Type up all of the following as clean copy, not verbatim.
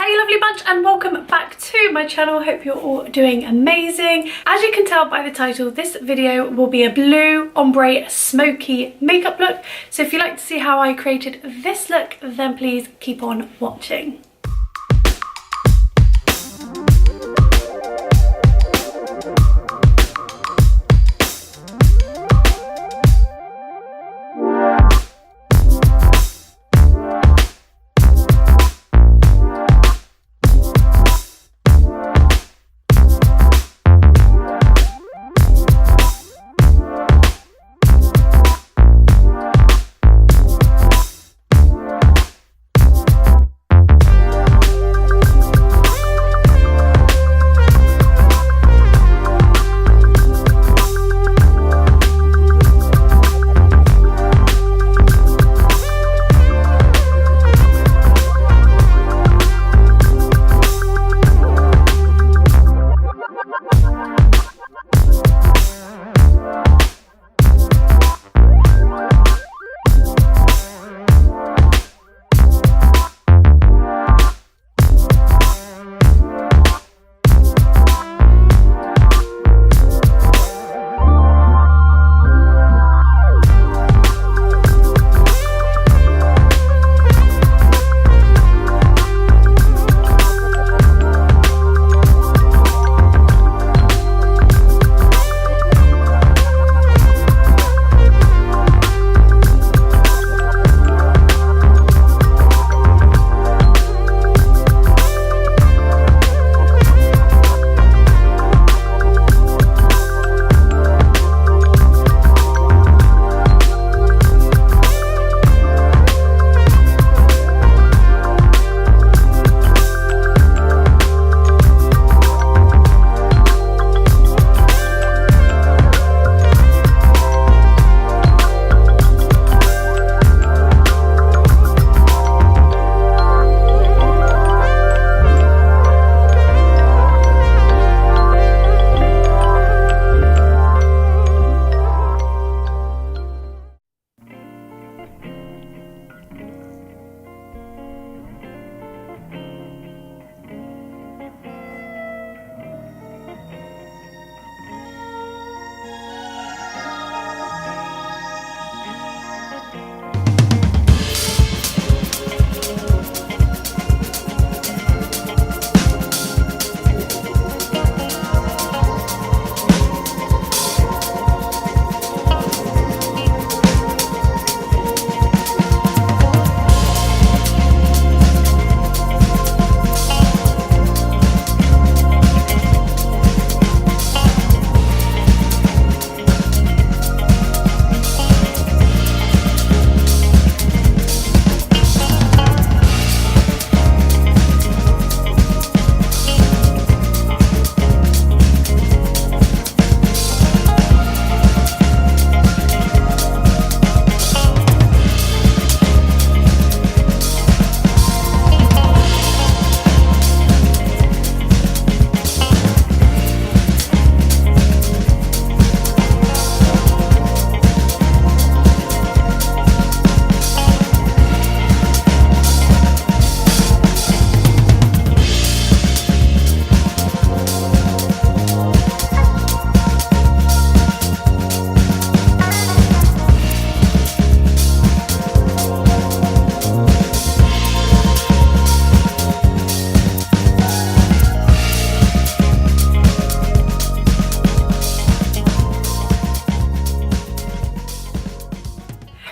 Hi you lovely bunch and welcome back to my channel. Hope you're all doing amazing. As you can tell by the title, this video will be a blue ombre smoky makeup look. So if you'd like to see how I created this look, then please keep on watching.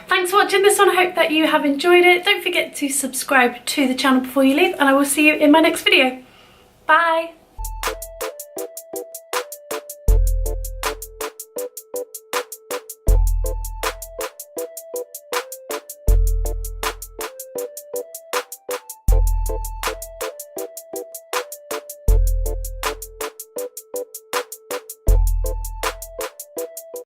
Thanks for watching this one. I hope that you have enjoyed it. Don't forget to subscribe to the channel before you leave, and I will see you in my next video. Bye!